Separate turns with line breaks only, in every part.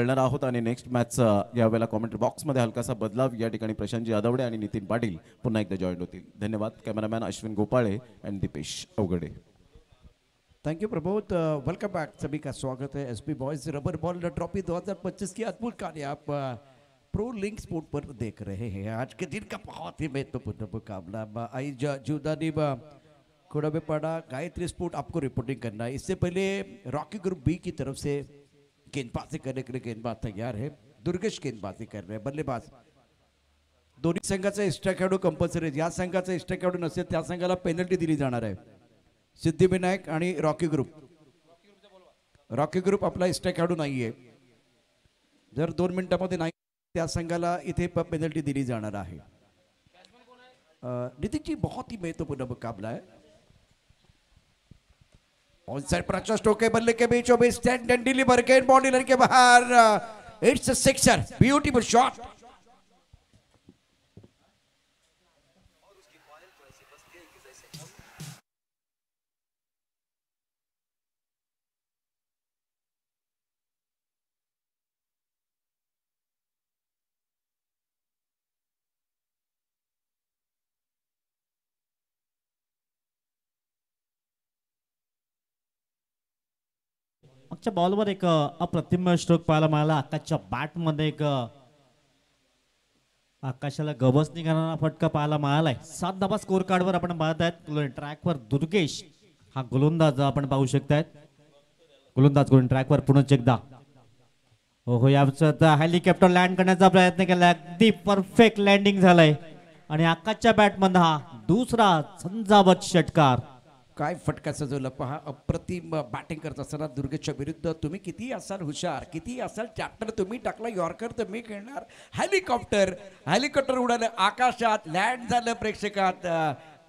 कळणार आहोत आणि नेक्स्ट मॅचचा यावेळेला कॉमेंट्री बॉक्समध्ये हलकासा बदलाव या ठिकाणी प्रशांतजी यादवडे आणि नितीन पाटील पुन्हा एकदा जॉईन होतील. धन्यवाद. Cameraman Ashwin Gopale and Deepesh Avgade.
Thank you Prabodh. Welcome back. सभी का स्वागत है SP boys rubber ball trophy 2025 की अद्भुत कार्य आप प्रो लिंक स्पोर्ट पर देख रहे हैं. आज के दिन का बहुत ही महत्वपूर्ण मुकाबला आई जुदानी कुड़ाबेपाड़ा गायत्री स्पोर्ट आपको रिपोर्टिंग करना है. इससे पहले रॉकी ग्रुप बी की तरफ से गेंदबाजी करने के लिए गेंदबाज तैयार है. दुर्गेश गेंदबाजी कर रहे हैं. बल्लेबाज दोन्ही संघाचा एक्स्ट्रा खेळाडू कंपल्सरी. ज्या संघाचा एक्स्ट्रा खेळाडू नसेल त्या संघाला पेनल्टी दिली जाणार आहे. सिद्धिविनायक आणि रॉकी ग्रुप आपला एक्स्ट्रा खेळाडू नाहीये. जर 2 मिनिटांमध्ये नाही त्या संघाला इथे पेनल्टी दिली जाणार आहे. नितिन जी बहुत ही महत्वपूर्ण मुकाबला है. ऑन साइड प्रकाश टोके बल्ले के बीचों बीच स्टैंड एंड डिलीवर गेंद बॉडी लाइन के बाहर. It's a sixer. Beautiful shot.
मागच्या बॉलवर एक अप्रतिम स्ट्रोक पाहायला मिळाला. आकाशच्या बॅटमध्ये एक आकाशाला गवसणी करणारा फटका पाहायला मिळालाय. 7 धावा स्कोर कार्डवर आपण पाहत आहेत. ट्रॅकवर दुर्गेश हा गोलंदाज आपण पाहू शकतायत. गोलंदाज करून ट्रॅकवर पुन्हा एकदा हो याचं हेलिकॉप्टर लँड करण्याचा प्रयत्न केला. अगदी परफेक्ट लँडिंग झालंय आणि आकाशच्या बॅटमधून हा दुसरा झंझावत षटकार.
काय फटका सजवला पहा. अप्रतिम बॅटिंग करत असताना दुर्गेशच्या विरुद्ध तुम्ही किती असाल हुशार, किती असाल चॅप्टर, तुम्ही टाकला यॉर्कर तर मी खेळणार. हेलिकॉप्टर उडालं आकाशात, लँड झालं प्रेक्षकात.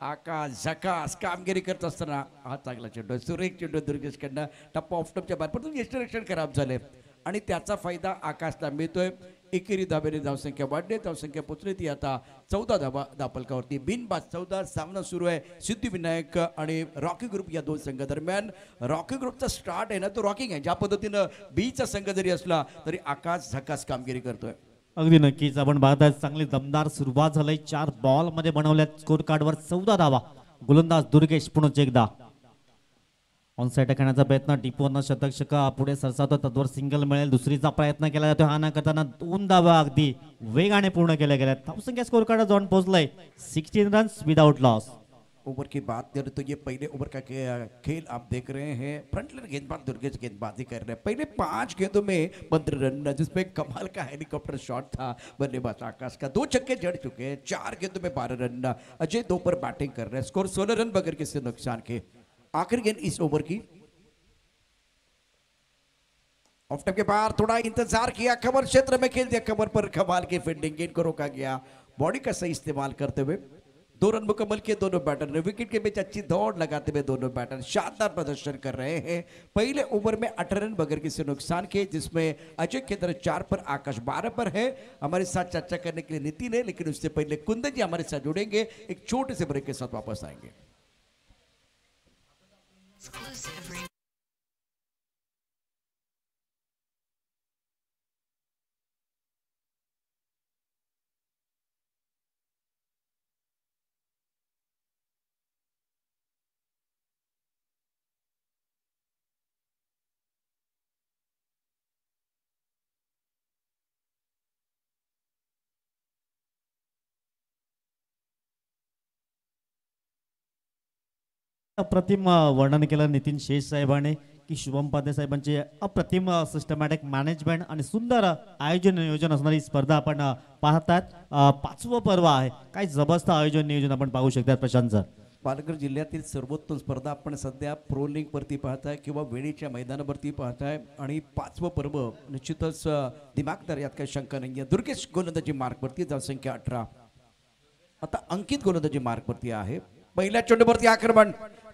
आकाश झकास कामगिरी करत असताना हा चांगला चेंडू, सुरेख चेंडू दुर्गेशकडनं. टप्पा ऑफ टपच्या बाहेर पण तुमचे एक्स्ट्रा खराब झाले आणि त्याचा फायदा आकाशला मिळतोय. एकेरी धाब्याने धावसंख्या वाढली. धावसंख्या पोचली ती आता 14 धावा दापलकावरती. बिनबाद 14. सामना सुरू आहे सिद्धिविनायक आणि रॉकी ग्रुप या 2 संघादरम्यान. रॉकी ग्रुपचा स्टार्ट आहे ना तो रॉकिंग आहे. ज्या पद्धतीनं बीचा संघ जरी असला तरी आकाश झकास कामगिरी करतोय.
अगदी नक्कीच आपण पाहताय चांगली दमदार सुरुवात झाली. 4 बॉल मध्ये बनवल्यात स्कोर कार्डवर 14 धावा. गोलंदाज दुर्गेश पुन्हा एकदा ऑन साइड खेळण्याचा प्रयत्न. टिपवरनं शतक पुढे सरसावतो. तत्वर सिंगल मिळेल. दुसरीचा प्रयत्न केला जातो. हा न करताना 2 धावा अगदी वेगाने पूर्ण केल्या गेल्या. धावसंख्या स्कोर कार्ड जाऊन पोहोचलाय 16 रन्स विदाउट लॉस.
ओवर की बात करें तो ये पहले ओवर का खेल आप देख रहे हैं. फ्रंटलर गेंदबाज दुर्गेश गेंदबाजी कर रहे हैं. पहले 5 गेंदों में 15 रन जिसमें कमाल का हेलीकॉप्टर शॉट था बल्लेबाज आकाश का. 2 छक्के जड़ चुके हैं. 4 गेंदों में 12 रन. अजय 2 पर बैटिंग कर रहे हैं. स्कोर 16 रन बगैर किसी नुकसान के. आखिरी गेंद इस ओवर की. ऑफ टप के बाहर थोड़ा इंतजार किया. कवर क्षेत्र में खेल दिया. कवर पर कमाल की फील्डिंग. गेंद को रोका गया. बॉडी का सही इस्तेमाल करते हुए 2 रन मुकम्मल किए दोनों बैटर ने. विकेट के बीच अच्छी दौड़ लगाते हुए दोनों बैटर शानदार प्रदर्शन कर रहे हैं. पहले ओवर में 18 रन बगैर किसी नुकसान के, जिसमें अजय केंद्र 4 पर, आकाश 12 पर है. हमारे साथ चर्चा करने के लिए नितिन है, लेकिन उससे पहले कुंदन जी हमारे साथ जुड़ेंगे. एक छोटे से ब्रेक के साथ वापस आएंगे.
अप्रतिम वर्णन केलं नितीन शेष साहेबांनी की शुभम पाध्ये साहेबांचे अप्रतिम सिस्टमॅटिक मॅनेजमेंट आणि सुंदर आयोजन नियोजन असणारी स्पर्धा आपण पाहतात. 5वं पर्व आहे. काय जबरदस्त आयोजन नियोजन आपण पाहू शकतात प्रशांत सर.
पालघर जिल्ह्यातील सर्वोत्तम स्पर्धा आपण सध्या प्रो लीग वरती पाहताय किंवा वेळीच्या मैदानावरती पाहताय. आणि 5वं पर्व निश्चितच दिमागदार, यात काही शंका नाहीये. दुर्गेश गोलंदाजी मार्कवरती. धावसंख्या 18. आता अंकित गोलंदाजी मार्कवरती आहे. पहिल्या चेंडूवरती आक्रमण.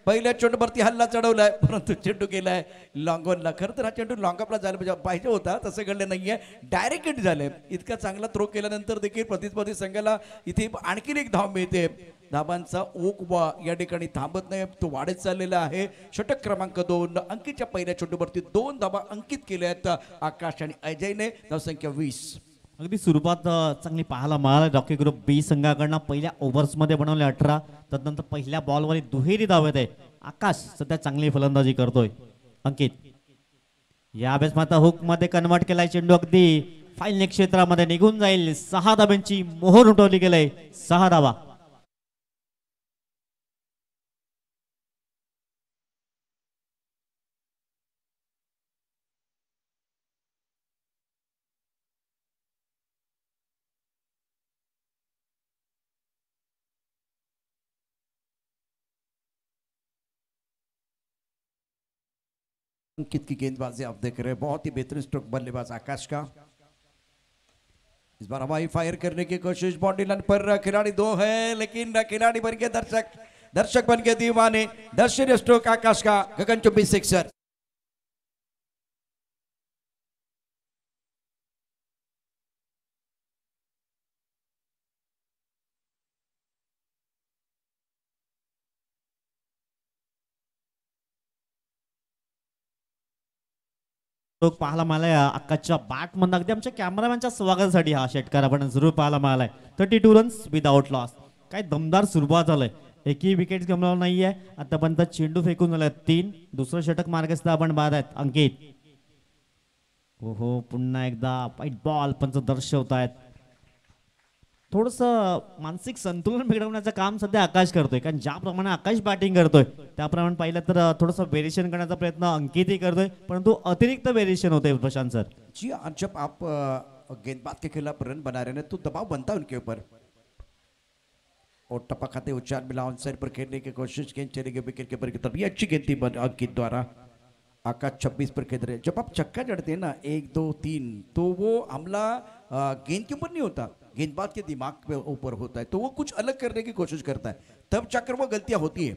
पहिल्या चेंडूवरती हल्ला चढवलाय परंतु चेंडू गेलाय लॉंगॉनला. खरं तर हा चेंडू लॉंगअपला जायला पाहिजे होता, तसं घडलं नाहीये, डायरेक्ट हिट झालंय. इतका चांगला थ्रो केल्यानंतर देखील प्रतिस्पर्धी संघाला इथे आणखीन एक धाव मिळते. धाबांचा ओक या ठिकाणी थांबत नाही, तो वाढत चाललेला आहे. षटक क्रमांक 2 अंकितच्या पहिल्या चेंडूवरती 2 धाबा अंकित केल्या आहेत आकाश आणि अजयने. धावसंख्या 20.
अगदी सुरुवात चांगली पाहायला मिळाली रॉकी ग्रुप बी संघाकडनं. पहिल्या ओव्हर्समध्ये बनवले 18, तदनंतर पहिल्या बॉलवर दुहेरी धाव येते. आकाश सध्या चांगली फलंदाजी करतोय. अंकित या अभ्यास माता हुक मध्ये कन्वर्ट केलाय चेंडू, अगदी फाईन क्षेत्रामध्ये निघून जाईल. 6 धाब्यांची मोहर उठवली गेले. 6 धावा.
अंकित की गेंदबाजी आप देख रहे हैं, बहुत ही बेहतरीन स्ट्रोक बल्लेबाज आकाश का. इस बार हवाई फायर करने की कोशिश, बाउंड्री लाइन पर खिलाड़ी 2 है, लेकिन खिलाड़ी बन के दर्शक बन के दीवाने. दर्शनीय स्ट्रोक आकाश का. गगन 24 सिक्सर.
लोक पाहायला मिळालाय आकाशच्या बॅट मधून. अगदी आमच्या कॅमेरामॅनच्या स्वागतासाठी हा षटकार आपण जरूर पाहायला मिळालाय. 32 रन्स विदाउट लॉस. काय दमदार सुरुवात झालंय, एकही विकेट गमावला नाहीये आतापर्यंत. चेंडू फेकून झालाय 3. दुसरं षटक मार्गस्थ आपण पाहत आहेत. अंकित हो पुन्हा एकदा वाईट बॉल पंच दर्शवतायत. थोडस मानसिक संतुलन बिघडवण्याचं काम सध्या आकाश करतोय, कारण ज्याप्रमाणे आकाश बॅटिंग करतोय त्याप्रमाणे पाहिलं तर थोडंसं व्हेरिएशन करण्याचा प्रयत्न अंकितही करतोय, परंतु अतिरिक्त व्हेरिएशन होते प्रशांत सर.
जी हाँ, जब आप गेंदबाज के खिलाफ रन बना रहे हैं तो दबाव बनता है उनके ऊपर. और टपा खाते उच्चार मिला, ऑन साइड पर खेलने की कोशिश, गेंद चली गई विकेट कीपर की तरफ. ये अच्छी गेंद थी अंकित द्वारा. आकाश 26 पर खेल रहे. जब आप चक्का जड़ते हैं ना 1 2 3, तो वो हमला गेंद के ऊपर नहीं होता, गेंदबाज के दिमाग के ऊपर होता है. तो वो कुछ अलग करने की कोशिश करता है, तब चक्कर वो गलतियां होती है.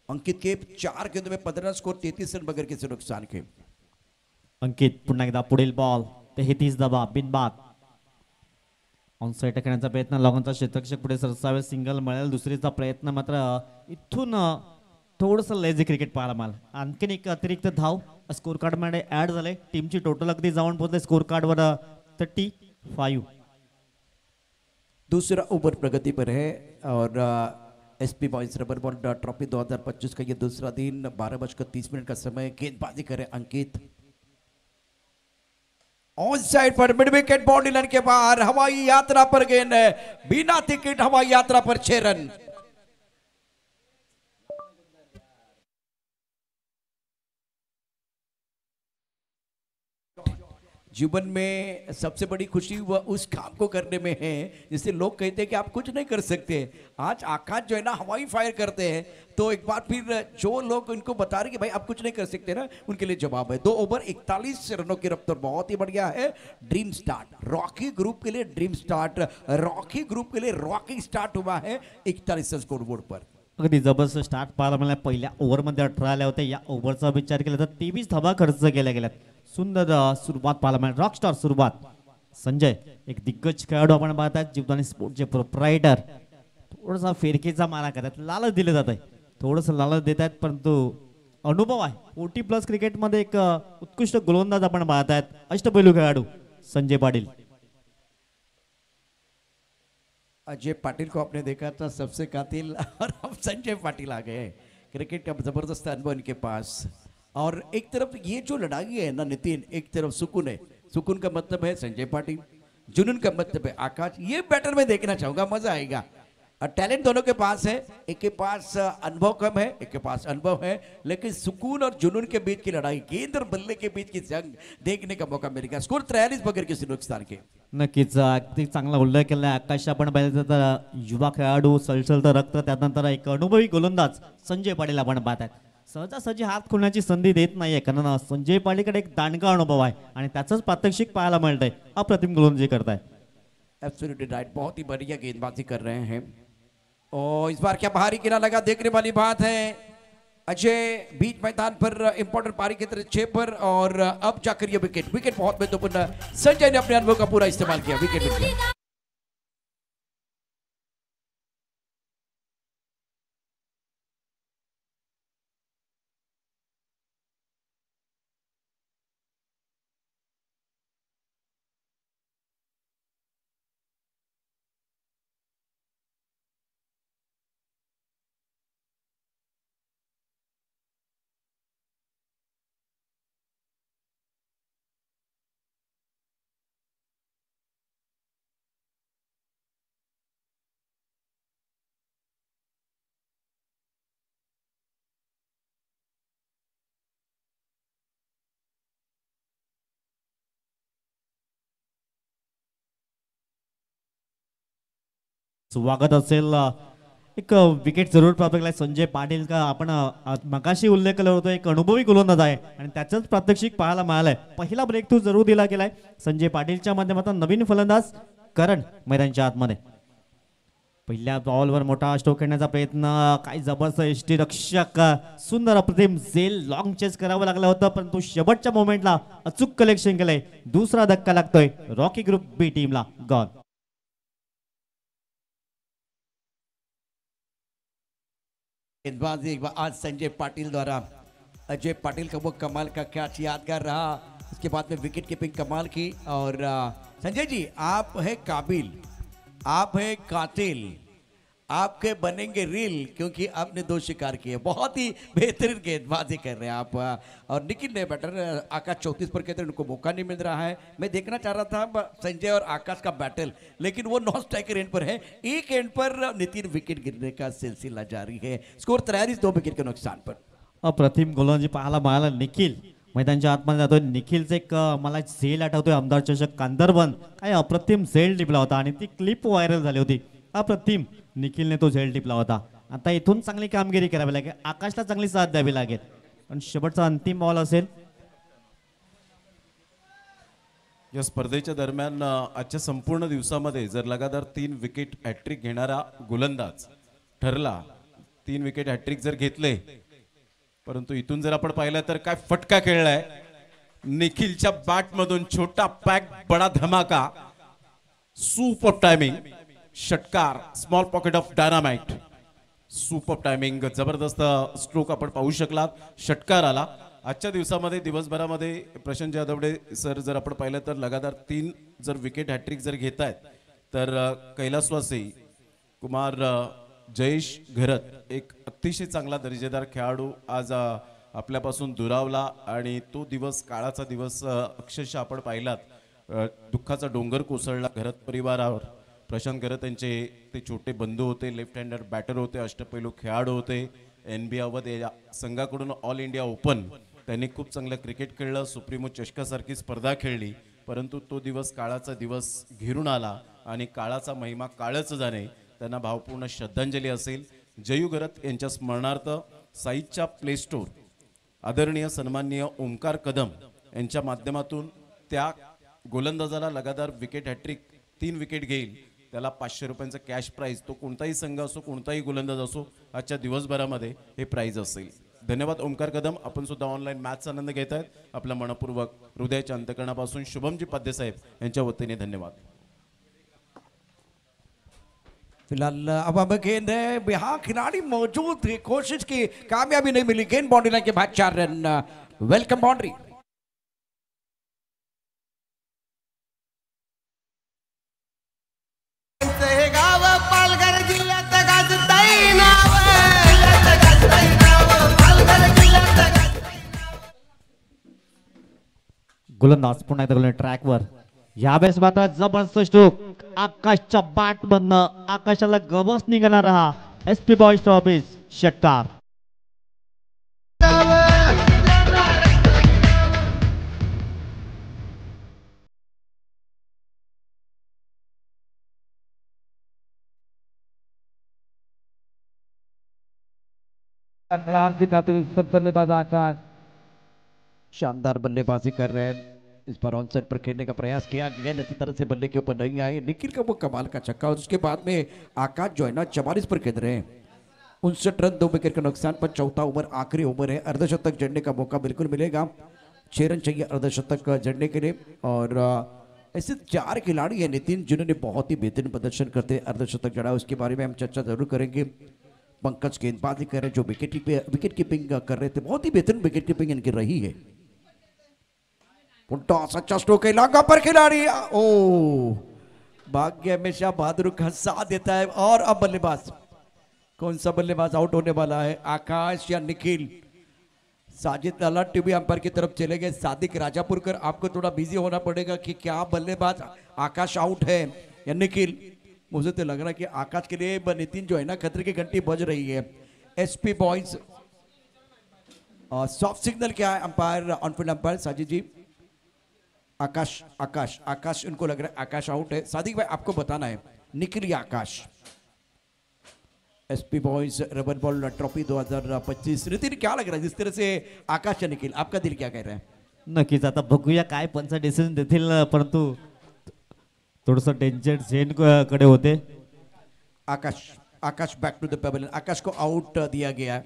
अंकित के 4 गेंदों में 15 स्कोर, 33 रन बगैर किसी नुकसान के.
अंकित पुन्हा एकदा पुढील बॉल 33 धावा बिनबाद. ऑन साइड खेळण्याचा प्रयत्न, लॉंगचा क्षेत्ररक्षक पुढे सरसावे, सिंगल मिळेल. दुसरीचा प्रयत्न मात्र इथून थोडंसं लेझी क्रिकेट पाहायला मिळालं. आणखीन एक अतिरिक्त धाव स्कोर कार्ड मध्ये ऍड झाले. टीमची टोटल अगदी जाऊन पोहोचले स्कोर कार्ड वर 35.
दूसरा ओवर प्रगति पर है और SP boys rubber ball trophy 2025 का ये दूसरा दिन. 12:30 का समय. गेंदबाजी करे अंकित. ऑन साइड पर मिड विकेट, बाउंड्री लाइन के बाहर. हवाई यात्रा पर गेंद है, बिना टिकट हवाई यात्रा पर 6 रन. जीवन में सबसे बड़ी खुशी वह उस काम को करने में है जिससे लोग कहते हैं कि आप कुछ नहीं कर सकते. आज आकाश जो है ना हवाई फायर करते हैं, तो एक बार फिर जो लोग इनको बता रहे कि भाई आप कुछ नहीं कर सकते ना, उनके लिए जवाब है. 2 ओवर 41 रनों की रफ्तार बहुत ही बढ़िया है. ड्रीम स्टार्ट रॉकी ग्रुप के लिए, ड्रीम स्टार्ट रॉकी ग्रुप के लिए रॉकी स्टार्ट हुआ है 41 स्कोर बोर्ड पर.
अगदी जबरदस्त स्टार्ट पाहायला मिळाला. पहिल्या ओव्हरमध्ये 18 आले होते. या ओव्हरचा विचार केला तर 23 धावा खर्च केल्या गेल्यात. सुंदर सुरुवात पाहायला मिळाली, रॉकस्टार सुरुवात. संजय एक दिग्गज खेळाडू आपण पाहत आहेत, जीवदानी स्पोर्टचे प्रोप्रायटर. थोडासा फिरकीचा मारा करतात, लालच दिले जात आहे, थोडंसं लालच देत आहेत, परंतु अनुभव आहे. 40+ क्रिकेटमध्ये एक उत्कृष्ट गोलंदाज आपण पाहत आहेत, अष्टपैलू खेळाडू संजय पाटील.
अजय पाटिल को आपने देखा था सबसे कातिल, और अब संजय पाटिल आ गए. क्रिकेट का जबरदस्त अनुभव इनके पास. और एक तरफ ये जो लड़ाई है ना नितिन, एक तरफ सुकून है. सुकून का मतलब है संजय पाटिल, जुनून का मतलब है आकाश. ये बैटर में देखना चाहूंगा, मजा आएगा. टैलेंट दोनों के पास है, एक के पास अनुभव कम है, एक के पास अनुभव है, लेकिन सुकून और जुनून के बीच की लड़ाई, गेंद और बल्ले के बीच की जंग देखने का मौका मिलेगा. स्कोर 43 बगैर किसी नुकसान के.
नक्कीच अगदी चांगला उल्लेख केला आकाश. आपण पाहिलं तर युवा खेळाडू, सळसळतं रक्त, त्यानंतर एक अनुभवी गोलंदाज संजय पाटील आपण पाहत आहेत. सहजासहजी हात खोलण्याची संधी देत नाहीये, कारण संजय पाटीलकडे एक दांडगा अनुभव आहे आणि त्याचंच प्रात्यक्षिक पाहायला मिळतंय. अप्रतिम गोलंदाजी करताय.
एब्सोल्युटली राइट, बहुत ही बढ़िया गेंदबाजी कर रहे हैं. और इस बार क्या बाहरी किनारा लगा, देखने वाली बात है. अजय बीच मैदान पर इंपॉर्टेंट पारी की तरह 6 पर और अब जाकर ये विकेट विकेट बहुत महत्वपूर्ण। संजय ने अपने अनुभव का पूरा इस्तेमाल किया, विकेट मिल गया।
स्वागत असेल एक विकेट जरूर प्राप्त केलाय संजय पाटील का आपण मगाशी उल्लेख केला होता, एक अनुभवी गोलंदाज आहे आणि त्याचंच प्रात्यक्षिक पाहायला मिळालंय। पहिला ब्रेक थ्रू जरूर दिला गेलाय संजय पाटीलच्या माध्यमातून। नवीन फलंदाज करण मैदानाच्या आतमध्ये पहिल्या बॉलवर मोठा स्ट्रोक करण्याचा प्रयत्न, काय जबरदस्त एसटी रक्षक, सुंदर अप्रतिम झेल, लॉंग चेस करावं लागलं होतं परंतु शेवटच्या मोमेंटला अचूक कलेक्शन केलंय। दुसरा धक्का लागतोय रॉकी ग्रुप बी टीमला। गॉल
गेंदबाजी एक बार आज संजय पाटिल द्वारा। अजय पाटिल का वो कमाल का कैच यादगार रहा, उसके बाद में विकेट कीपिंग कमाल की। और संजय जी आप है काबिल, आप है कातिल, आपके बनेंगे रील क्योंकि आपने 2 शिकार किए। बहुत ही बेहतरीन गेंदबाजी कर रहे हैं आप। और निखिल ने बैटर आकाश 34 पर कहते हैं उनको मौका नहीं मिल रहा है। मैं देखना चाह रहा था संजय और आकाश का बैटल, लेकिन वो नॉन स्ट्राइकर एंड पर है। एक एंड पर नितिन विकेट गिरने का सिलसिला जारी है। स्कोर 43, 2 विकेट के नुकसान पर।
अप्रतिम गोलंदाजी पाहायला मिळाला। निखिल मैदानाच्या आतमध्ये जातोय। निखिलचे एक मला झेल आठवतोय, आमदार चषक कांदरवन, काय अप्रतिम झेल टिपला होता आणि ती क्लिप व्हायरल झाली होती। अप्रतिम निखिलने तो झेल टिपला होता। आता इथून चांगली कामगिरी करावी लागेल, आकाशला चांगली साथ द्यावी लागेल आणि शेवटचा अंतिम बॉल असेल।
या स्पर्धेच्या दरम्यान आजच्या संपूर्ण दिवसामध्ये जर लगातार 3 विकेट हॅट्रिक घेणारा गोलंदाज ठरला, 3 विकेट हॅट्रिक जर घेतले, परंतु इथून जर आपण पाहिलं तर काय फटका खेळलाय निखिलच्या बॅट मधून। छोटा पॅक बडा धमाका, सुपर टायमिंग, षटकार, small pocket of dynamite, super timing, जबरदस्त स्ट्रोक आपण पाहू शकलात, षटकार आला। आजच्या दिवसामध्ये दिवसभरामध्ये प्रशांत जाधवडे सर जर आपण पाहिलं तर लगातार 3 जर विकेट हॅट्रिक जर घेत आहेत तर कैलासवासी कुमार जयेश घरत एक अतिशय चांगला दर्जेदार खेळाडू आज आपल्यापासून दुरावला आणि तो दिवस काळाचा दिवस अक्षरशः आपण पाहिलात। दुःखाचा डोंगर कोसळला घरत परिवारावर। प्रशांत घरत यांचे ते छोटे बंधू होते, लेफ्ट हँडर बॅटर होते, अष्टपैलू खेळाडू होते। NBA अवध या संघाकडून ऑल इंडिया ओपन त्यांनी खूप चांगलं क्रिकेट खेळलं, सुप्रीमो चषकासारखी स्पर्धा खेळली, परंतु तो दिवस काळाचा दिवस घेरून आला आणि काळाचा महिमा काळच जाणे। त्यांना भावपूर्ण श्रद्धांजली असेल। जयू घरत यांच्या स्मरणार्थ साईच्या प्ले स्टोर आदरणीय सन्माननीय ओमकार कदम यांच्या माध्यमातून त्या गोलंदाजाला लगातार विकेट हॅट्रिक 3 विकेट घेईल त्याला 500 रुपयांचा कॅश प्राइज, तो कोणताही संघ असो, कोणताही गोलंदाज असो, आजच्या दिवसभरामध्ये हे प्राइज असेल। धन्यवाद ओमकार कदम, आपण सुद्धा ऑनलाईन मॅचचा आनंद घेत आहेत। आपला मनपूर्वक हृदयाच्या अंतकरणापासून शुभमजी पाध्ये साहेब यांच्या वतीने धन्यवाद।
फिलहाल अब हम गेंद है, यहाँ खिलाड़ी मौजूद थे, कोशिश की, कामयाबी नहीं मिली। गेंद बाउंड्री लाइन के बाद 4 रन, वेलकम बाउंड्री।
गोलंदाज पुन्हा एकदा ट्रॅकवर। यावेळेस मात्र जबरदस्त स्ट्रोक आकाशच्या बॅट मधनं, आकाशाला गवस निघाला हा SP बॉयज ऑफिस षटकार।
शानदार बल्लेबाजी कर रहे हैं। इस पर ऑन साइड पर खेलने का प्रयास किया, गेंद अच्छी तरह से बल्ले के ऊपर नहीं आई। निखिल का वो कमाल का छक्का और उसके बाद में आकाश जो है ना 44 पर खेल रहे हैं। 59 रन 2 विकेट का नुकसान पर चौथा ओवर आखिरी ओवर है। अर्धशतक जड़ने का मौका बिल्कुल मिलेगा। 6 रन चाहिए अर्धशतक जड़ने के लिए और ऐसे 4 खिलाड़ी हैं नितिन जिन्होंने बहुत ही बेहतरीन प्रदर्शन करते अर्धशतक जड़ा, उसके बारे में हम चर्चा जरूर करेंगे। पंकज गेंदबाजी कर रहे हैं जो विकेट कीपिंग कर रहे थे, बहुत ही बेहतरीन विकेट कीपिंग इनकी रही है। टॉस अच्छा स्ट्रोक है, लॉन्ग पर खिलाड़ी ओ भाग्य हमेशा बहादुर का साथ देता है। और अब बल्लेबाज, कौन सा बल्लेबाज आउट होने वाला है, आकाश या निखिल? साजिद लाला टीवी अंपायर की तरफ चले गए। सादिक राजापुरकर, आपको थोड़ा बिजी होना पड़ेगा कि क्या बल्लेबाज आकाश आउट है या निखिल। मुझे तो लग रहा है कि आकाश के लिए नितिन जो है ना खतरे की घंटी बज रही है। एसपी बॉयज सॉफ्ट सिग्नल क्या है अंपायर, ऑनफील्ड अंपायर साजिद जी? आकाश आकाश आकाश इनको लग रहा है आकाश आउट है। सादिक भाई आपको बताना है निखिल या Akash? SP boys rubber ball trophy 2025, Nitin क्या लग रहा है जिस तरह से आकाश या निखिल, आपका दिल क्या कह रहा है?
नक्कीच आता बघूया काय पंच डिसिजन देतील, परंतु थोडस डेंजर झेन कडे होते।
आकाश, आकाश बैक टू द पेवेलियन। आकाश को आउट दिया गया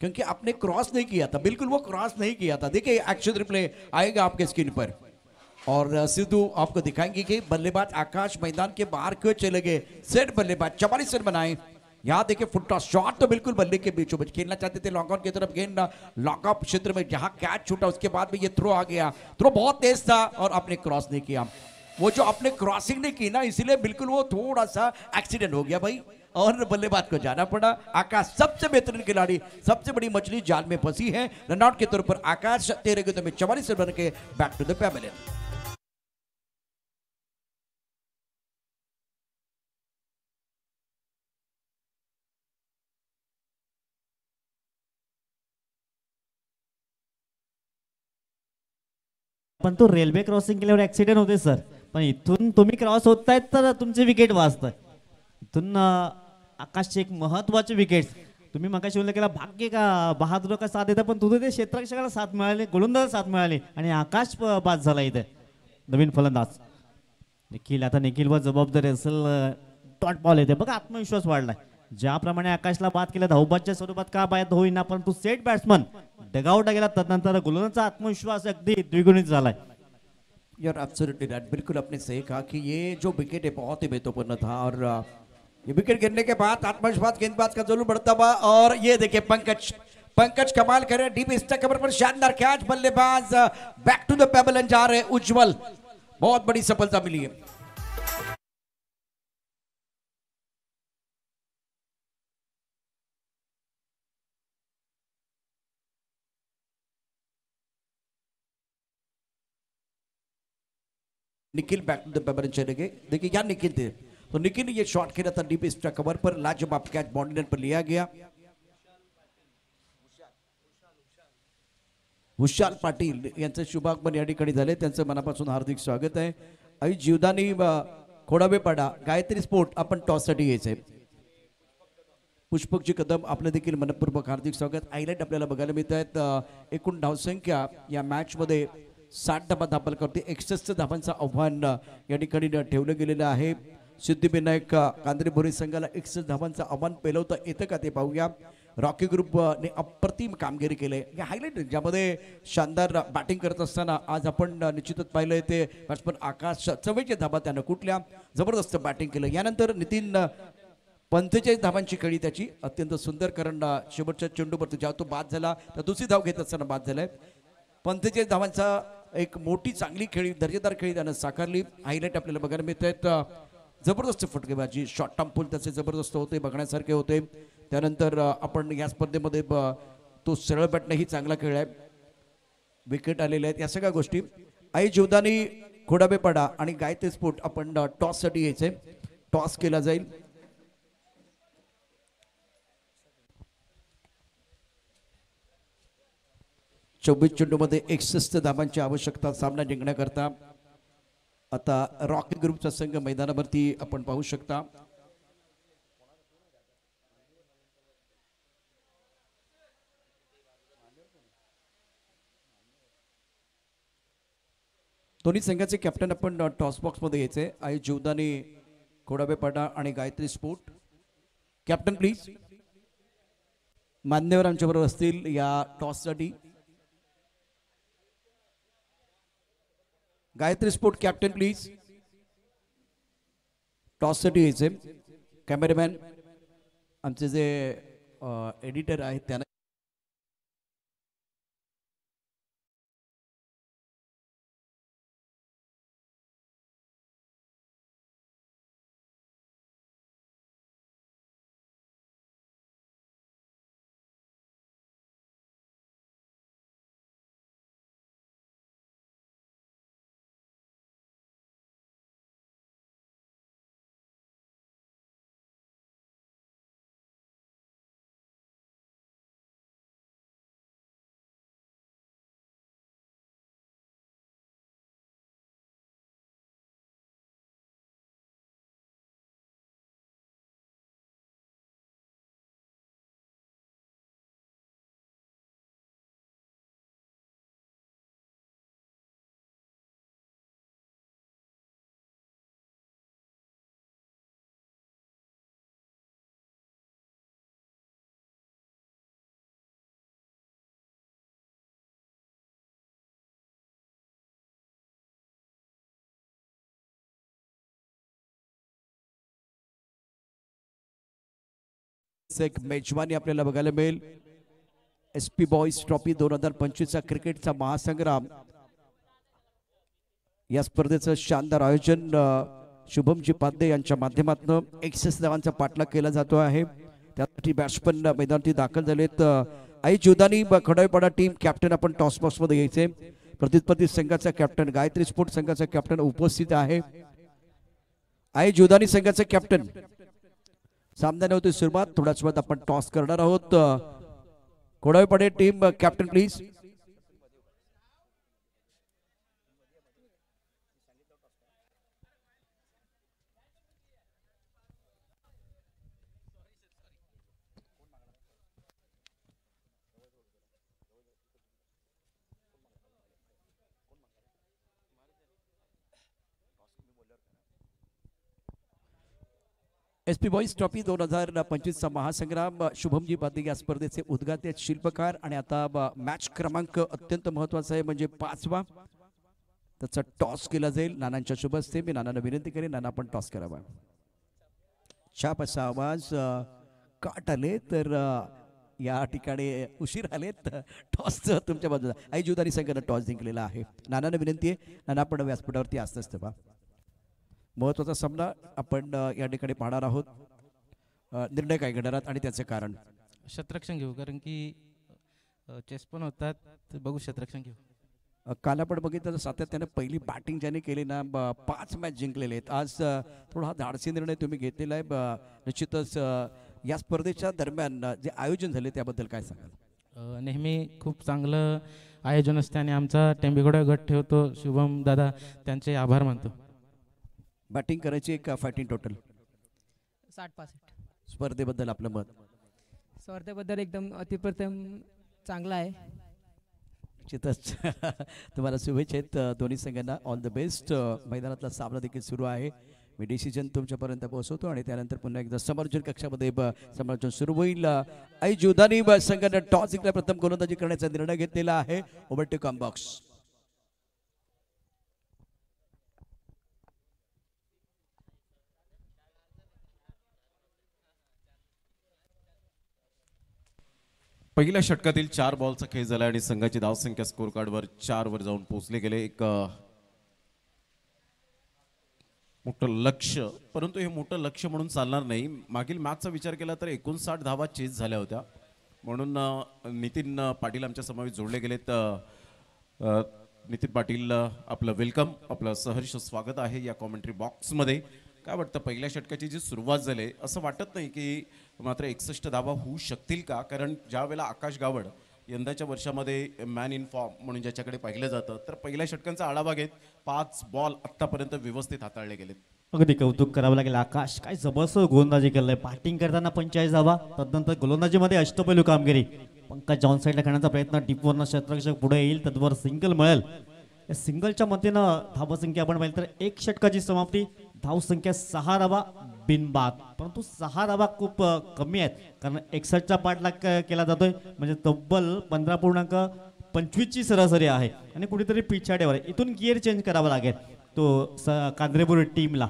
क्योंकि आपने क्रॉस नहीं किया था, बिल्कुल वो क्रॉस नहीं किया था। देखिए एक्शन रिप्ले आएगा आपके स्क्रीन पर और सिद्धू आपको दिखाएंगे कि बल्लेबाज आकाश मैदान के बाहर क्यों चले गए। सेट बल्लेबाज 44 रन बनाए। यहाँ देखिए फुट शॉट तो बिल्कुल बल्ले के बीचों बीच खेलना चाहते थे, लॉन्ग ऑन की तरफ गेंद लॉक अप क्षेत्र में जहां कैच छूटा उसके बाद में ये थ्रो आ गया। थ्रो बहुत तेज था और आपने क्रॉस नहीं किया। वो जो आपने क्रॉसिंग नहीं की ना, इसीलिए बिल्कुल वो थोड़ा सा एक्सीडेंट हो गया भाई और बल्लेबाज को जाना पड़ा। आकाश सबसे बेहतरीन खिलाड़ी, सबसे बड़ी मछली जाल में फंसी है। रनआउट के तौर पर आकाश 13 गेंदों में 44 रन के बैक टू द पेवेलियन।
पण तो रेल्वे क्रॉसिंग केल्यावर ऍक्सिडेंट होते सर, पण इथून तुम्ही क्रॉस होतायत तर तुमचे विकेट वाचताय। इथून आकाशचे एक महत्वाचे विकेट तुम्ही मगाशी उल्लेख केला, भाग्य का बहादूर का साथ देता, पण तुझे ते क्षेत्ररक्षकाला साथ मिळाली, गोलंदाज साथ मिळाली आणि आकाश बाद झाला इथे नवीन फलंदाज निखिल। आता निखिलवर जबाबदारी असेल, डॉट बॉल येते बघा, आत्मविश्वास वाढलाय। ज्याप्रमाणे आकाशला बाद केलं धावबादच्या स्वरूपात का बाद होईना, परंतु सेट बॅट्समन डगआउट गेला तदनंतर गोलंदाजाचा आत्मविश्वास अगदी द्विगुणित झालाय।
यार एब्सोल्युटली राइट, बिल्कुल आपने सही कहा कि ये जो विकेट है बहुत ही महत्वपूर्ण था और ये विकेट गिरने के बाद आत्मविश्वास गेंदबाज का जरूर बढ़ता हुआ। और ये देखिए पंकज, पंकज कमाल करे, डीप स्टक कवर पर शानदार कैच। बल्लेबाज बैक टू द पेवेलियन जा रहे उज्जवल, बहुत बड़ी सफलता मिली है। Nikhil back to the pavilion चले गए। देखिए क्या निखिल थे, तो निखिल ने ये शॉट खेला था डीप स्टक कवर पर, लाजवाब कैच बाउंड्री पर लिया गया। हुशाल पाटील यांचे शुभागमन या ठिकाणी झाले, त्यांचं मनापासून हार्दिक स्वागत आहे। आई जीवदानी खोडावेपाडा गायत्री स्पोर्ट आपण टॉससाठी यायचंय। पुष्पकजी कदम आपलं देखील मनपूर्वक हार्दिक स्वागत। हायलाइट आपल्याला बघायला मिळत आहेत। एकूण धावसंख्या या मॅच मध्ये 60 धाबा दाखल करते, 61 धाबांचं आव्हान या ठिकाणी ठेवलं गेलेलं आहे। सिद्धिविनायक कांद्रेभोरी संघाला 61 धाबांचं आव्हान पेलवता येतं का ते पाहूया। रॉकी ग्रुपने अप्रतिम कामगिरी केली, हे हायलाइट ज्यामध्ये शानदार बॅटिंग करत असताना आज आपण निश्चितच पाहिलंय ते बॅट्समन आकाश 44 धाबा त्यानं कुठल्या जबरदस्त बॅटिंग केलं। यानंतर नितीन 45 धाबांची खेळी त्याची अत्यंत सुंदर, कारण शेवटच्या चेंडूवरती जेव्हा तो बाद झाला तर दुसरी धाव घेत असताना बाद झालाय। 45 धावांचा एक मोठी चांगली खेळी, दर्जेदार खेळी त्यानं साकारली। हायलाइट आपल्याला बघायला मिळत आहेत। जबरदस्त फटकेबाजी, शॉर्ट टर्म पुल त्याचे जबरदस्त होते, बघण्यासारखे होते। त्यानंतर आपण या स्पर्धेमध्ये तो सरळ बॅटनेही चांगला खेळलाय, विकेट आलेले आहेत, या सगळ्या गोष्टी। आई जीवदानी खोडाबेपाडा आणि गायत्री स्पोर्ट आपण टॉस साठी यायचंय, टॉस केला जाईल। चोवीस चेंडूमध्ये 61 धाबांची आवश्यकता सामना जिंकण्याकरता। आता रॉकी ग्रुपचा संघ मैदानावरती आपण पाहू शकता। दोन्ही संघाचे कॅप्टन आपण टॉस बॉक्स मध्ये यायचे। आई जीवदानी खोडाबेपाडा आणि गायत्री स्पोर्ट, कॅप्टन प्लीज। मान्यवर आमच्याबरोबर असतील या टॉससाठी. Gayatri sport captain please. टॉससाठी यायचे. कॅमेरामॅन आमचे जे एडिटर आहेत त्यांना एक मेजवानी आपल्याला बघायला मिळेल. SP बॉयज ट्रॉफी 2025चा क्रिकेटचा महासंग्राम या स्पर्धेचं शानदार आयोजन शुभमजी पाध्ये यांच्या माध्यमातून 61 धावांचा पाठलाग केला जातो आहे. त्यासाठी बॅट्समन मैदानात दाखल झालेत. आई जुदानी खडोईपाडा टीम कॅप्टन आपण टॉस बॉक्स मध्ये यायचे. प्रतिस्पर्धी संघाचा कॅप्टन गायत्री स्पोर्ट संघाचा कॅप्टन उपस्थित आहे. आई जुदानी संघाचे कॅप्टन सामन्याने होती सुरुवात. थोड्याच वेळात आपण टॉस करणार आहोत. Kodaipade team captain please. SP boys trophy 2025चा महासंग्राम शुभमजी पाध्ये या स्पर्धेचे उद्घाटक शिल्पकार आणि आता मॅच क्रमांक अत्यंत महत्वाचा आहे म्हणजे 5वा. त्याचा टॉस केला जाईल. नानांच्या शुभ हस्ते मी नानांना विनंती करेन नाना आपण टॉस करावा. छाप असा आवाज. काट आले तर या ठिकाणी उशीर आलेत. टॉस तुमच्या बाजूला. आई जुदानी संघाने टॉस जिंकलेला आहे. नानांना विनंती आहे नाना आपण व्यासपीठावरती असतंच तेव्हा महत्वाचा सामना आपण या ठिकाणी पाहणार आहोत. निर्णय काय घेणार आहात आणि त्याचे कारण.
शतरक्षण घेऊ कारण की चेस पण होतात तर बघू शतरक्षण घेऊ.
काल आपण बघितलं तर सातत्याने पहिली बॅटिंग ज्याने केली ना 5 मॅच जिंकलेले आहेत. आज थोडा धाडसी निर्णय तुम्ही घेतलेला आहे. निश्चितच या स्पर्धेच्या दरम्यान जे आयोजन झाले त्याबद्दल काय सांगाल.
नेहमी खूप चांगलं आयोजन असते आणि आमचा टेंबेगौडा गट ठेवतो शुभम दादा त्यांचे आभार मानतो.
बॅटिंग करायची एक फायटिंग टोटल
60-65.
स्पर्धेबद्दल आपलं मत.
स्पर्धेबद्दल एकदम अतिप्रथम चांगला आहे.
निश्चितच तुम्हाला शुभेच्छा आहेत दोन्ही संघांना. All the best. मैदानातला सामना देखील सुरू आहे. मी डिसिजन तुमच्यापर्यंत पोहोचवतो आणि त्यानंतर पुन्हा एकदा समालोचन कक्षामध्ये समालोचन सुरू होईल. आई जुदानी संघाने टॉस जिंकला. प्रथम गोलंदाजी करण्याचा निर्णय घेतलेला आहे. Over to come box.
पहिल्या षटकातील 4 बॉलचा खेळ झाला आणि संघाची धावसंख्या स्कोर कार्डवर 4 वर जाऊन पोहोचले गेले. एक मोठं लक्ष्य, परंतु हे मोठं लक्ष्य म्हणून चालणार नाही. मागील मॅचचा विचार केला तर 59 धावा चेस झाल्या होत्या. म्हणून नितीन पाटील आमच्या समवेत जोडले गेलेत. नितीन पाटील आपलं वेलकम, आपलं सहर्ष स्वागत आहे या कॉमेंट्री बॉक्समध्ये. काय वाटतं पहिल्या षटकाची जी सुरुवात झाली असं वाटत नाही की मात्र 61 धावा होऊ शकतील का. कारण ज्या वेळेला आकाश गावड यंदाच्या वर्षामध्ये मॅन इन फॉर्म म्हणून ज्याच्याकडे पाहिलं जातं तर पहिल्या षटकांचा आढावा घेत 5 बॉल आत्तापर्यंत व्यवस्थित हाताळले गेलेत.
अगदी कौतुक करावं लागेल. आकाश काय जबरदस्त गोलंदाजी केलंय. बॅटिंग करताना 45 धावा, तदनंतर गोलंदाजीमध्ये अष्टपैलू कामगिरी. पंकज जॉन साईडला खेळण्याचा प्रयत्न. टिपवरनं क्षेत्ररक्षक पुढे येईल, तद्वर सिंगल मिळेल. या सिंगलच्या मतीनं धावसंख्या आपण पाहिलं तर 1 षटकाची समाप्ती. धावसंख्या 6 धावा, बिनबाद, परंतु 6 धावा खूप कमी आहेत, कारण 61चा पाठलाग केला जातोय, म्हणजे तब्बल 15.25ची सरासरी आहे आणि कुठेतरी पिछाड्यावर आहे. इथून गिअर चेंज करावा लागेल तो कांद्रेपूर टीमला.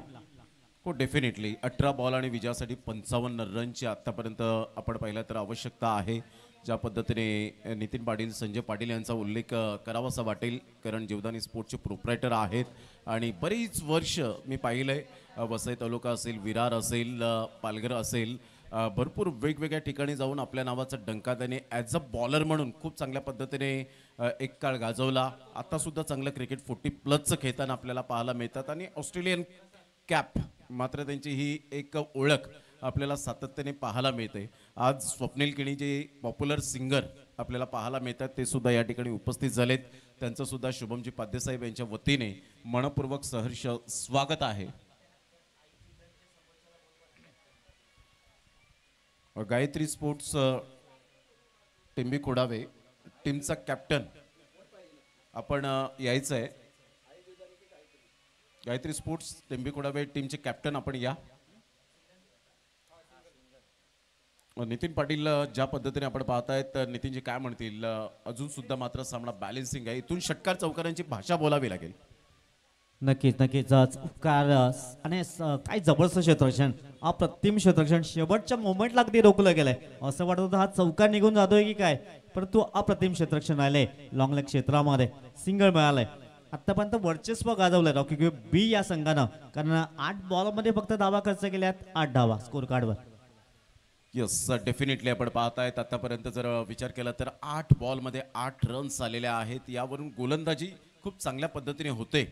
हो डेफिनेटली 18 बॉल आणि विजयासाठी 55 रनची आतापर्यंत आपण पाहिलं तर आवश्यकता आहे. ज्या पद्धतीने नितीन पाटील, संजय पाटील यांचा उल्लेख करावासा वाटेल, कारण जीवदानी स्पोर्टचे प्रोप्रायटर आहेत आणि बरीच वर्ष मी पाहिलंय वसई तालुका असेल, विरार असेल, पालघर असेल, भरपूर वेगवेगळ्या ठिकाणी जाऊन आपल्या नावाचा डंका त्याने ॲज अ बॉलर म्हणून खूप चांगल्या पद्धतीने एक काळ गाजवला. आतासुद्धा चांगलं क्रिकेट 40+ खेळताना आपल्याला पाहायला मिळतात आणि ऑस्ट्रेलियन कॅप मात्र त्यांची ही एक ओळख आपल्याला सातत्याने पाहायला मिळते. आज स्वप्नील किणी जे पॉप्युलर सिंगर आपल्याला पाहायला मिळतात ते सुद्धा या ठिकाणी उपस्थित झालेत. त्यांचं सुद्धा शुभमजी पाध्यसाहेब यांच्या वतीने मनपूर्वक सहर्ष स्वागत आहे. गायत्री स्पोर्ट्स टिंबी खोडावे टीमचा कॅप्टन आपण यायचं आहे. गायत्री स्पोर्ट्स टिंबी खोडावे टीमचे कॅप्टन आपण या. नितीन पाटील ज्या पद्धतीने आपण पाहतायत, नितीनजी काय म्हणतील? अजून सुद्धा मात्र सामना बॅलेन्सिंग आहे. इथून षटकार चौकारांची भाषा बोलावी लागेल.
नक्कीच नक्कीच उपकार आणि काय जबरदस्त क्षेत्ररक्षण, अप्रतिम क्षेत्ररक्षण. शेवटच्या मोमेंटला अगदी रोखलं गेलंय, असं वाटत होतं हा चौकार निघून जातोय की काय, परंतु अप्रतिम क्षेत्ररक्षण आले. लॉंग लेग क्षेत्रामध्ये सिंगल मिळालंय. आतापर्यंत वर्चस्व गाजवलंय रॉकी ग्रुप बी या संघानं, कारण 8 बॉलमध्ये फक्त धावा खर्च केल्यात, 8 धावा स्कोर कार्डवर.
यस डेफिनेटली आपण पाहतायत आतापर्यंत जर विचार केला तर 8 बॉलमध्ये 8 रन्स आलेले आहेत. यावरून गोलंदाजी खूप चांगल्या पद्धतीने होते.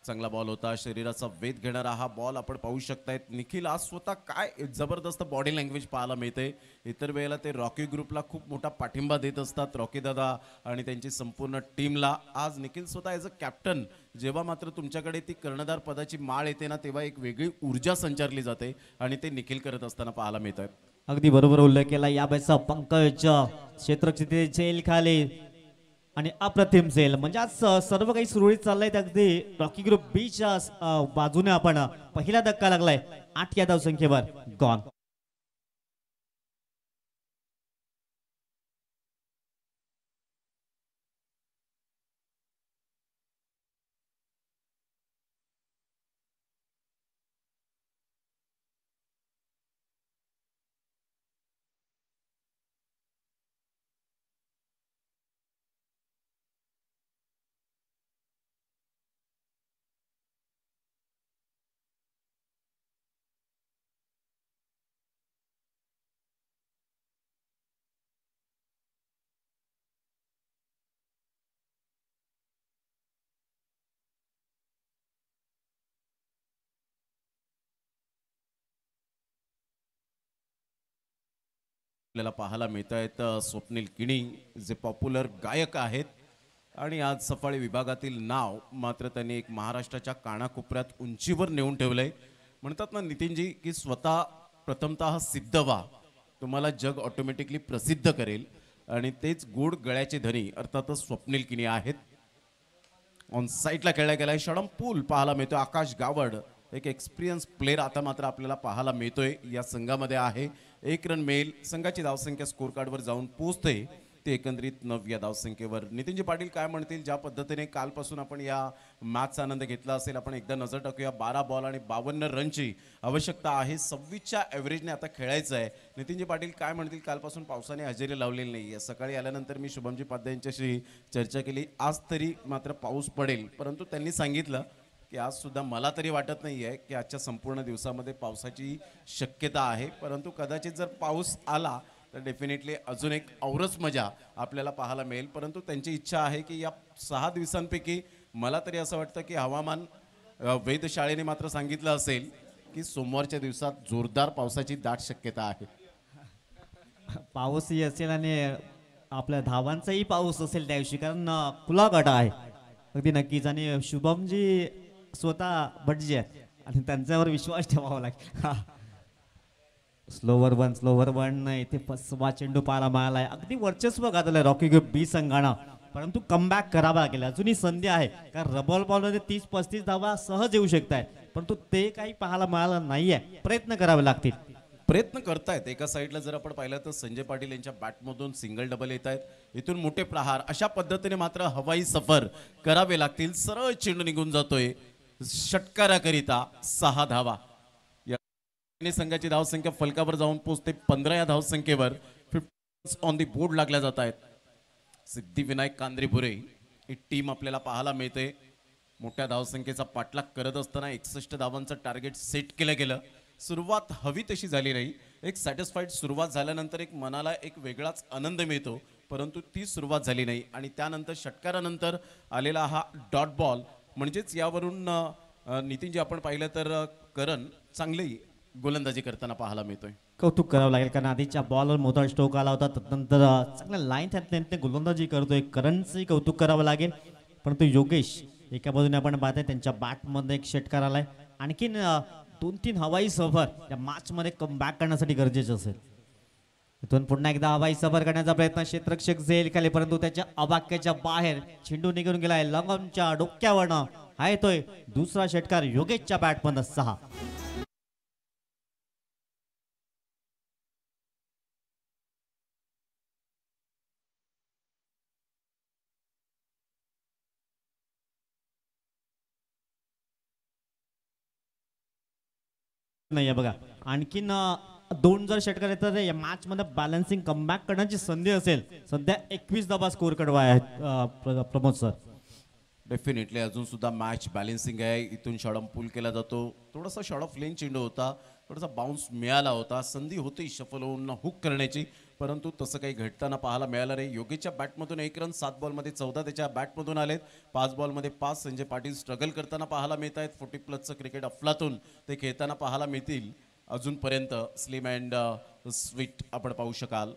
चांगला बॉल होता, शरीराचा वेध घेणारा हा बॉल आपण पाहू शकतायत. निखिल आज स्वतः काय जबरदस्त बॉडी लँग्वेज पाहायला मिळते. इतर वेळेला ते रॉकी ग्रुपला खूप मोठा पाठिंबा देत असतात, रॉकी दादा आणि त्यांची संपूर्ण टीमला. आज निखिल स्वतः ॲज अ कॅप्टन जेव्हा मात्र तुमच्याकडे ती कर्णधार पदाची माळ येते ना, तेव्हा एक वेगळी ऊर्जा संचारली जाते आणि ते निखिल करत असताना पाहायला मिळतात.
अगदी बरोबर उल्लेख केला यावेळेचा. पंकज क्षेत्ररक्षित जेल खाली आणि अप्रतिम सेल, म्हणजे आज सर्व काही सुरळीत चाललंय. अगदी रॉकी ग्रुप बीच्या बाजूने आपण पहिला धक्का लागलाय 8 या धावसंख्येवर गॉन.
आपल्याला पाहायला मिळत आहेत स्वप्नील किणी जे पॉप्युलर गायक आहेत आणि आज सफाळी विभागातील नाव मात्र त्यांनी एक महाराष्ट्राच्या कानाकोपऱ्यात उंचीवर नेऊन ठेवलंय. म्हणतात ना नितीनजी की स्वतः प्रथमतः सिद्ध व्हा, तुम्हाला जग ऑटोमॅटिकली प्रसिद्ध करेल आणि तेच गोड गळ्याचे धनी अर्थातच स्वप्नील किणी आहेत. ऑन साईडला खेळला गेलाय शडम पूल पाहायला मिळतोय. आकाश गावड एक एक्सपिरियन्स प्लेअर आता मात्र आपल्याला पाहायला मिळतोय या संघामध्ये आहे. 1 रन मिळेल. संघाची धावसंख्या स्कोर कार्डवर जाऊन पोहोचते ते एकंदरीत 9 या धावसंख्येवर. नितीनजी पाटील काय म्हणतील? ज्या पद्धतीने कालपासून आपण या मॅचचा आनंद घेतला असेल, आपण एकदा नजर टाकूया. 12 बॉल आणि 52 रनची आवश्यकता आहे. 26च्या ॲव्हरेजने आता खेळायचं आहे. नितीनजी पाटील काय म्हणतील? कालपासून पावसाने हजेरी लावलेली नाही. सकाळी आल्यानंतर मी शुभमजी पाध्ये यांच्याशी चर्चा केली. आज तरी मात्र पाऊस पडेल, परंतु त्यांनी सांगितलं की आज सुद्धा मला तरी वाटत नाही आहे की आजच्या संपूर्ण दिवसामध्ये पावसाची शक्यता आहे, परंतु कदाचित जर पाऊस आला तर डेफिनेटली अजून एक औरच मजा आपल्याला पाहायला मिळेल. परंतु त्यांची इच्छा आहे की या 6 दिवसांपैकी मला तरी असं वाटतं की हवामान वेधशाळेने मात्र सांगितलं असेल की सोमवारच्या दिवसात जोरदार पावसाची दाट शक्यता आहे.
पाऊसही असेल आणि आपल्या धावांचाही पाऊस असेल त्या दिवशी, कारण खुला गट आहे. अगदी नक्कीच. आणि शुभमजी स्वतः भटजी आहेत आणि त्यांच्यावर विश्वास ठेवावा लागेल. स्लोवर वन इथे 5वा चेंडू पाहायला मिळालाय. अगदी वर्चस्व गाजलंय रॉकी ग्रुप बी संघानं. परंतु कमबॅक करावा लागेल. अजूनही संधी आहे, कारण रबर बॉलमध्ये 30-35 धावा सहज येऊ शकतात, परंतु ते काही पाहायला मिळालं नाहीये. प्रयत्न करावे लागतील.
प्रयत्न करतायत. एका साईडला जर आपण पाहिलं तर संजय पाटील यांच्या बॅटमधून सिंगल डबल येत आहेत, इथून मोठे प्रहार. अशा पद्धतीने मात्र हवाई सफर करावे लागतील. सरळ चेंडू निघून जातोय षटकाराकरिता 6 धावा. या संघाची धावसंख्या फलकावर जाऊन पोहोचते 15 या धावसंख्येवर. 50 ऑन दी बोर्ड लागल्या जात आहेत. सिद्धिविनायक कांद्रेपुरे ही टीम आपल्याला पाहायला मिळते. मोठ्या धावसंख्येचा पाठलाग करत असताना 61 धावांचं टार्गेट सेट केलं गेलं. सुरुवात हवी तशी झाली नाही. एक सॅटिस्फाईड सुरुवात झाल्यानंतर एक मनाला एक वेगळाच आनंद मिळतो, परंतु ती सुरुवात झाली नाही. आणि त्यानंतर षटकारानंतर आलेला हा डॉट बॉल, म्हणजेच यावरून नितीनजी आपण पाहिलं तर करण चांगली गोलंदाजी करताना पाहायला मिळतोय.
कौतुक करावं लागेल, कारण आधीच्या बॉलवर मोठा स्ट्रोक आला होता, त्यानंतर चांगल्या लाईन त्यातले गोलंदाजी करतोय. करणचंही कौतुक करावं लागेल. परंतु योगेश एका बाजूने आपण पाहतोय त्यांच्या बॅटमध्ये एक षटकार आलाय. आणखीन 2-3 हवाई सफर या मॅचमध्ये कमबॅक करण्यासाठी गरजेचं असेल. इथून पुन्हा एकदा हवाई सफर करण्याचा प्रयत्न. क्षेत्ररक्षक झेल खाली, परंतु त्याच्या अवाक्याच्या बाहेर चेंडू निघून गेलाय. लंगमच्या डोक्यावरनं हा येतोय दुसरा षटकार योगेशच्या बॅटमधनं. 6. नाहीये बघा. आणखीन 2 जर षटकार येतात या मॅच मध्ये बॅलन्सिंग कमबॅक करण्याची संधी असेल. सध्या 21 धावा स्कोर कडवा आहेत प्रमोद सर.
डेफिनेटली अजून सुद्धा मॅच बॅलेन्सिंग आहे. इथून शॉर्ट पूल केला जातो. थोडासा शॉर्ट ऑफ लेन चेंडू होता, थोडासा बाउन्स मिळाला होता. संधी होती शफल होऊन हुक करण्याची, परंतु तसं काही घडताना पाहायला मिळालं नाही. योगेशच्या बॅटमधून 1 रन, 7 बॉलमध्ये 14 त्याच्या बॅटमधून आलेत. 5 बॉलमध्ये 5. संजय पाटील स्ट्रगल करताना पाहायला मिळत आहेत. 40+ क्रिकेट अफलातून ते खेळताना पाहायला मिळतील. अजूनपर्यंत स्लिम अँड स्वीट आपण पाहू शकाल.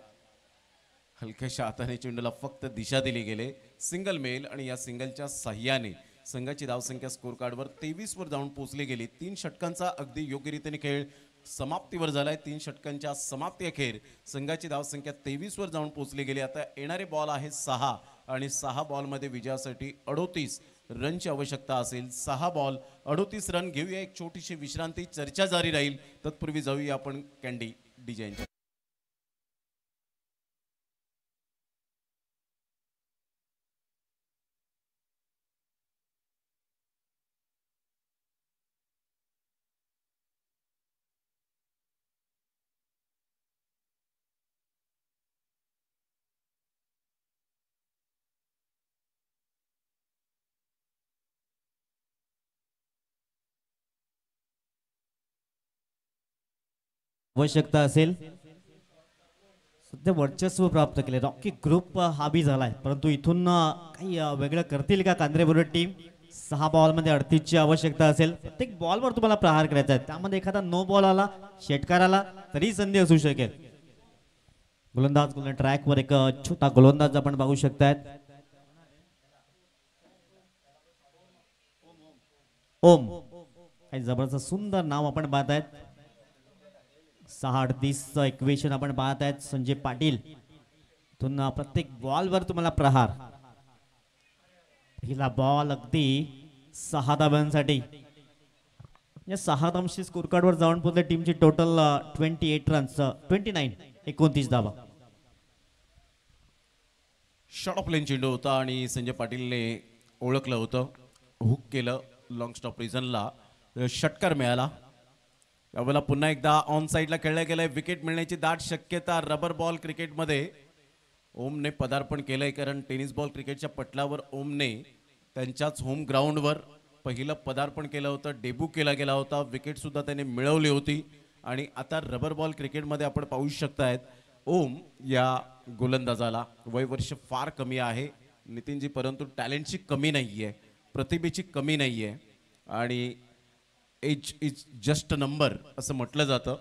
हलक्याशा हाताने चेंडूला फक्त दिशा दिली गेले. सिंगल मेल, आणि या सिंगलच्या साह्याने संघाची धावसंख्या स्कोर कार्डवर 23 वर जाऊन पोहोचली गेली. 3 षटकांचा अगदी योग्य रीतीने खेळ समाप्तीवर झालाय. 3 षटकांच्या समाप्ती अखेर संघाची धावसंख्या 23 वर जाऊन पोहोचली गेली. आता येणारे बॉल आहे 6, आणि 6 बॉलमध्ये विजयासाठी 38 रनची आवश्यकता असेल. 6 बॉल 38 रन. घेऊया एक छोटीशी विश्रांती. चर्चा जारी राहील. तत्पूर्वी जाऊया आपण कॅन्डी डिजाईनच्या.
आवश्यकता असेल. सध्या वर्चस्व प्राप्त केले. रॉकी ग्रुप हावी झालाय, परंतु इथून काही वेगळं करतील का कांद्रेबरोबर टीम. 6 बॉलमध्ये 38 ची आवश्यकता असेल. प्रत्येक बॉलवर तुम्हाला प्रहार करायचा आहे. त्यामध्ये एखादा नो बॉल आला, षटकार आला तरी संधी असू शकेल. गोलंदाज ट्रॅकवर एक छोटा गोलंदाज आपण पाहू शकतायत. ओम, काही जबरदस्त सुंदर नाव आपण पाहतायत. 6-38 इक्वेशन आपण पाहत आहेत. संजय पाटील इथून प्रत्येक बॉलवर तुम्हाला प्रहार. पहिला बॉल अगदी 6 धावांसाठी. या 6 धावांशी स्कोर कार्डवर जाऊन पोहोचले. टीमची टोटल 28 रन्स, 29 धावा.
शॉर्ट ऑफ लेन चेंडू होता आणि संजय पाटीलने ओळखलं होतं, हुक केलं. लॉंग स्टॉप रिझनला षटकार मिळाला. यावेळेला पुन्हा एकदा ऑन साईडला खेळल्या गेलंय. विकेट मिळण्याची दाट शक्यता रबर बॉल क्रिकेटमध्ये. ओमने पदार्पण केलंय, कारण टेनिस बॉल क्रिकेटच्या पटलावर ओमने त्यांच्याच होम ग्राउंडवर पहिलं पदार्पण केलं होतं. डेब्यू केला गेला होता. विकेट सुद्धा त्याने मिळवली होती. आणि आता रबर बॉल क्रिकेटमध्ये आपण पाहू शकतायत ओम या गोलंदाजाला वयवर्ष फार कमी आहे नितीनजी, परंतु टॅलेंटची कमी नाहीये, प्रतिभेची कमी नाहीये, आणि age is just a number असं म्हटलं जातं.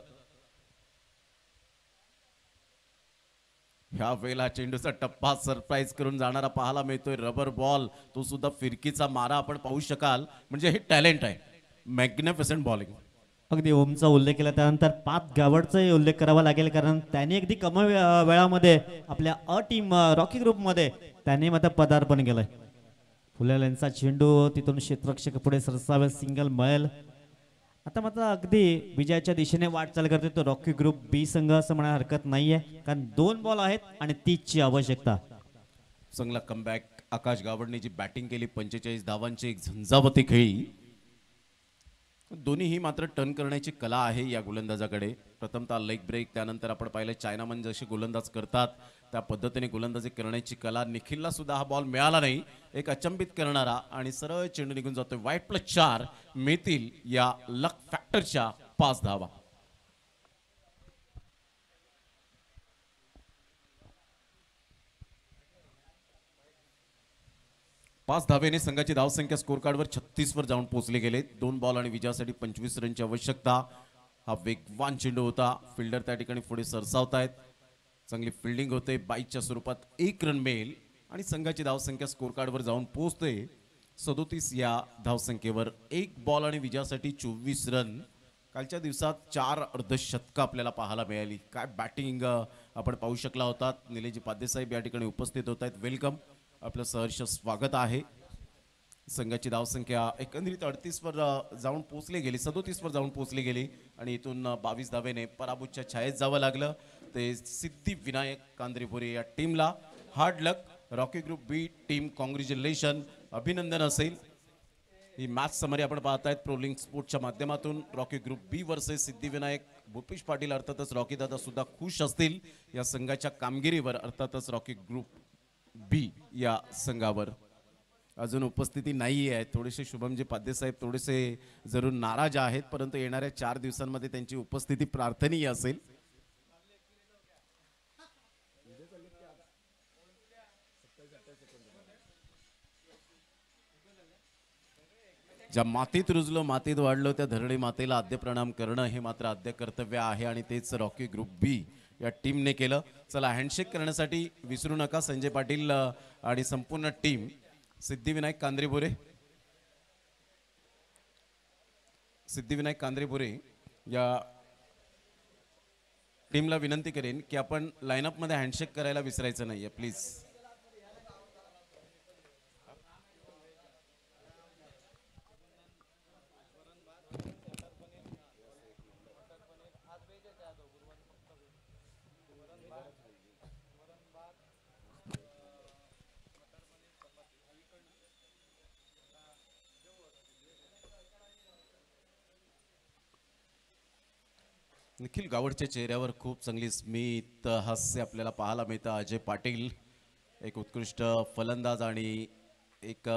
ह्या वेळेला चेंडूचा टप्पा सरप्राईज करून जाणारा पाहायला मिळतोय. रबर बॉल, तो सुद्धा फिरकीचा मारा आपण पाहू शकाल. म्हणजे हे टॅलेंट आहे. Magnificent bowling.
अगदी ओमचा उल्लेख केला त्यानंतर पाच गावडचाही उल्लेख करावा लागेल कारण त्यांनी अगदी कमी वेळामध्ये आपल्या अ टीम रॉकी ग्रुपमध्ये त्यांनी मात्र पदार्पण केलंय. फुले लेन्सचा चेंडू तिथून क्षेत्ररक्षक पुढे सरसावे सिंगल मळेल. आता मात्र अगदी विजयाच्या दिशेने वाटचाल करते तो रॉकी ग्रुप बी संघ असं म्हणायला हरकत नाहीये कारण 2 बॉल आहेत आणि 30ची आवश्यकता.
चांगला कमबॅक आकाश गावडने जी बॅटिंग केली 45 धावांची एक झंझावती खेळी. दोन्हीही मात्र टर्न करण्याची कला आहे या गोलंदाजाकडे. प्रथमतः लेग ब्रेक त्यानंतर आपण पाहिलं चायनामन जसे गोलंदाज करतात त्या पद्धतीने गोलंदाजी करण्याची कला. निखिलला सुद्धा हा बॉल मिळाला नाही. एक अचंबित करणारा आणि सरळ चेंडू निघून जातोय. वाईट +4 मिळतील या लक फॅक्टरच्या 5 धावा. पाच धावेने संघाची धावसंख्या स्कोर कार्डवर 36 वर जाऊन पोहोचले गेले. 2 बॉल आणि विजयासाठी 25 रनची आवश्यकता. हा वेगवान चेंडू होता. फिल्डर त्या ठिकाणी पुढे सरसावतायत. चांगली फिल्डिंग होते. 22च्या स्वरूपात 1 रन मिळेल आणि संघाची धावसंख्या स्कोर कार्डवर जाऊन पोहोचते 37 या धावसंख्येवर. 1 बॉल आणि विजयासाठी 24 रन. कालच्या दिवसात 4 अर्धशतकं आपल्याला पाहायला मिळाली. काय बॅटिंग आपण पाहू शकला होता. निलेजी पादेसाहेब या ठिकाणी उपस्थित होत आहेत. वेलकम, आपलं सहर्ष स्वागत आहे. संघाची धावसंख्या एकंदरीत 38 वर जाऊन पोहोचली गेली, 37 वर जाऊन पोहोचली गेली आणि इथून 22 धावेने पराभूतच्या छायेत जावं लागलं. ते सिद्धिविनायक कांद्रेपुरे या टीमला. हार्ड लक रॉकी ग्रुप बी टीम, कॉंग्रॅच्युलेशन, अभिनंदन असेल. ही मॅच समरी आपण पाहतायत प्रोलिंग स्पोर्टच्या माध्यमातून. रॉकी ग्रुप बी वर्सेस सिद्धिविनायक. भूपेश पाटील अर्थातच रॉकी दादा सुद्धा खुश असतील या संघाच्या कामगिरीवर. अर्थातच रॉकी ग्रुप बी या संघावर अजून उपस्थिती नाही आहे. थोडेसे शुभमजी पादेसाहेब थोडेसे जरूर नाराज आहेत, परंतु येणाऱ्या 4 दिवसांमध्ये त्यांची उपस्थिती प्रार्थनीय असेल. ज्या मातीत रुजलो मातीत वाढलो त्या धरणी मातेला आद्य प्रणाम करणं हे मात्र आद्य कर्तव्य आहे आणि तेच रॉकी ग्रुप बी या टीमने केलं. चला हँडशेक करण्यासाठी विसरू नका संजय पाटील आणि संपूर्ण टीम. सिद्धिविनायक कांद्रेपुरे या टीमला विनंती करेन की आपण लाईनअप मध्ये हँडशेक करायला विसरायचं नाहीये प्लीज. निखिल गावडच्या चेहऱ्यावर खूप चांगली स्मित हास्य आपल्याला पाहायला मिळतं. अजय पाटील एक उत्कृष्ट फलंदाज आणि एक